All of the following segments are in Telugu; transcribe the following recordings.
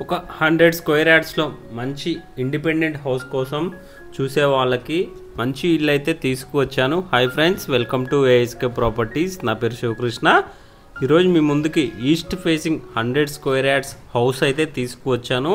ఒక 100 స్క్వేర్ యార్డ్స్లో మంచి ఇండిపెండెంట్ హౌస్ కోసం చూసే వాళ్ళకి మంచి ఇల్లు అయితే తీసుకువచ్చాను. Hi friends, welcome to ASK properties. నా పేరు శివకృష్ణ. ఈరోజు మీ ముందుకి east facing 100 square yards house అయితే తీసుకువచ్చాను.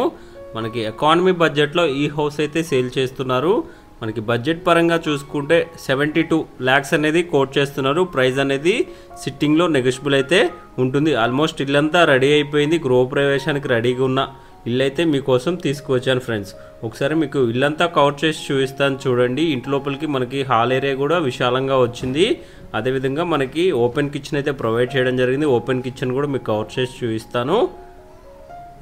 మనకి ఎకానమీ బడ్జెట్లో ఈ హౌస్ అయితే సేల్ చేస్తున్నారు. మనకి బడ్జెట్ పరంగా చూసుకుంటే 72 lakhs అనేది కోట్ చేస్తున్నారు. ప్రైస్ అనేది సిట్టింగ్లో నెగోషియబుల్ అయితే ఉంటుంది. ఆల్మోస్ట్ ఇల్లంతా రెడీ అయిపోయింది. గృహప్రవేశానికి రెడీగా ఉన్న ఇల్లు అయితే మీకోసం తీసుకువచ్చాను ఫ్రెండ్స్. ఒకసారి మీకు ఇల్లంతా కవర్ చేసి చూపిస్తాను చూడండి. ఇంటి లోపలికి మనకి హాల్ ఏరియా కూడా విశాలంగా వచ్చింది. అదేవిధంగా మనకి ఓపెన్ కిచెన్ అయితే ప్రొవైడ్ చేయడం జరిగింది. ఓపెన్ కిచెన్ కూడా మీకు కవర్ చేసి చూపిస్తాను.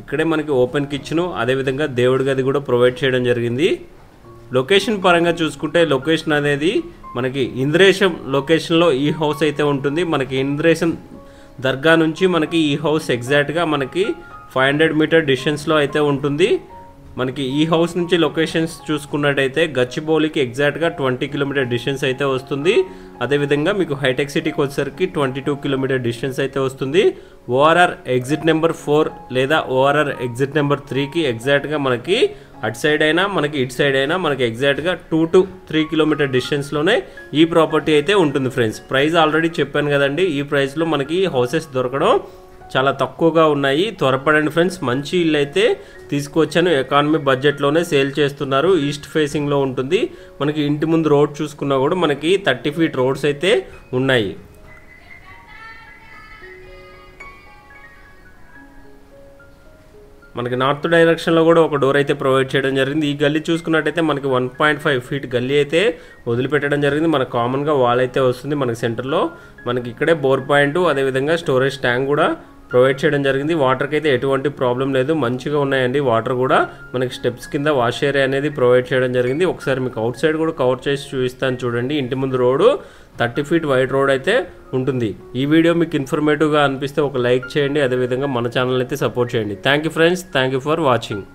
ఇక్కడే మనకి ఓపెన్ కిచెన్, అదేవిధంగా దేవుడి గది కూడా ప్రొవైడ్ చేయడం జరిగింది. లొకేషన్ పరంగా చూసుకుంటే లొకేషన్ అనేది మనకి ఇంద్రేశం లొకేషన్లో ఈ హౌస్ అయితే ఉంటుంది. మనకి ఇంద్రేశం దర్గా నుంచి మనకి ఈ హౌస్ ఎగ్జాక్ట్గా మనకి 500 మీటర్ డిస్టెన్స్లో అయితే ఉంటుంది. మనకి ఈ హౌస్ నుంచి లొకేషన్స్ చూసుకున్నట్టయితే గచ్చిబౌలికి ఎగ్జాక్ట్గా 20 కిలోమీటర్ డిస్టెన్స్ అయితే వస్తుంది. అదేవిధంగా మీకు హైటెక్ సిటీకి వచ్చేసరికి 22 కిలోమీటర్ డిస్టెన్స్ అయితే వస్తుంది. ఓఆర్ఆర్ ఎగ్జిట్ నెంబర్ 4 లేదా ఓఆర్ఆర్ ఎగ్జిట్ నెంబర్ 3కి ఎగ్జాక్ట్గా మనకి అటు సైడ్ అయినా మనకి ఇటు సైడ్ అయినా మనకి ఎగ్జాక్ట్గా 2 to 3 కిలోమీటర్ డిస్టెన్స్లోనే ఈ ప్రాపర్టీ అయితే ఉంటుంది ఫ్రెండ్స్. ప్రైస్ ఆల్రెడీ చెప్పాను కదండి. ఈ ప్రైస్లో మనకి హౌసెస్ దొరకడం చాలా తక్కువగా ఉన్నాయి. త్వరపడండి ఫ్రెండ్స్. మంచి ఇల్లు అయితే తీసుకొచ్చాను. ఎకానమీ బడ్జెట్లోనే సేల్ చేస్తున్నారు. ఈస్ట్ ఫేసింగ్లో ఉంటుంది. మనకి ఇంటి ముందు రోడ్ చూసుకున్నా కూడా మనకి 30 feet రోడ్స్ అయితే ఉన్నాయి. మనకి నార్త్ డైరెక్షన్లో కూడా ఒక డోర్ అయితే ప్రొవైడ్ చేయడం జరిగింది. ఈ గల్లీ చూసుకున్నట్టయితే మనకి 1.5 feet గల్లీ అయితే వదిలిపెట్టడం జరిగింది. మనకు కామన్గా వాల్ అయితే వస్తుంది. మనకి సెంటర్లో మనకి ఇక్కడే బోర్ పాయింట్, అదేవిధంగా స్టోరేజ్ ట్యాంక్ కూడా ప్రొవైడ్ చేయడం జరిగింది. వాటర్కి అయితే ఎటువంటి ప్రాబ్లం లేదు, మంచిగా ఉన్నాయండి. వాటర్ కూడా మనకి స్టెప్స్ కింద వాష్ ఏరియా అనేది ప్రొవైడ్ చేయడం జరిగింది. ఒకసారి మీకు అవుట్ సైడ్ కూడా కవర్ చేసి చూపిస్తాను చూడండి. ఇంటి ముందు రోడ్డు 30 feet వైడ్ రోడ్ అయితే ఉంటుంది. ఈ వీడియో మీకు ఇన్ఫర్మేటివ్గా అనిపిస్తే ఒక లైక్ చేయండి. అదేవిధంగా మన ఛానల్ అయితే సపోర్ట్ చేయండి. Thank you friends. Thank you for watching.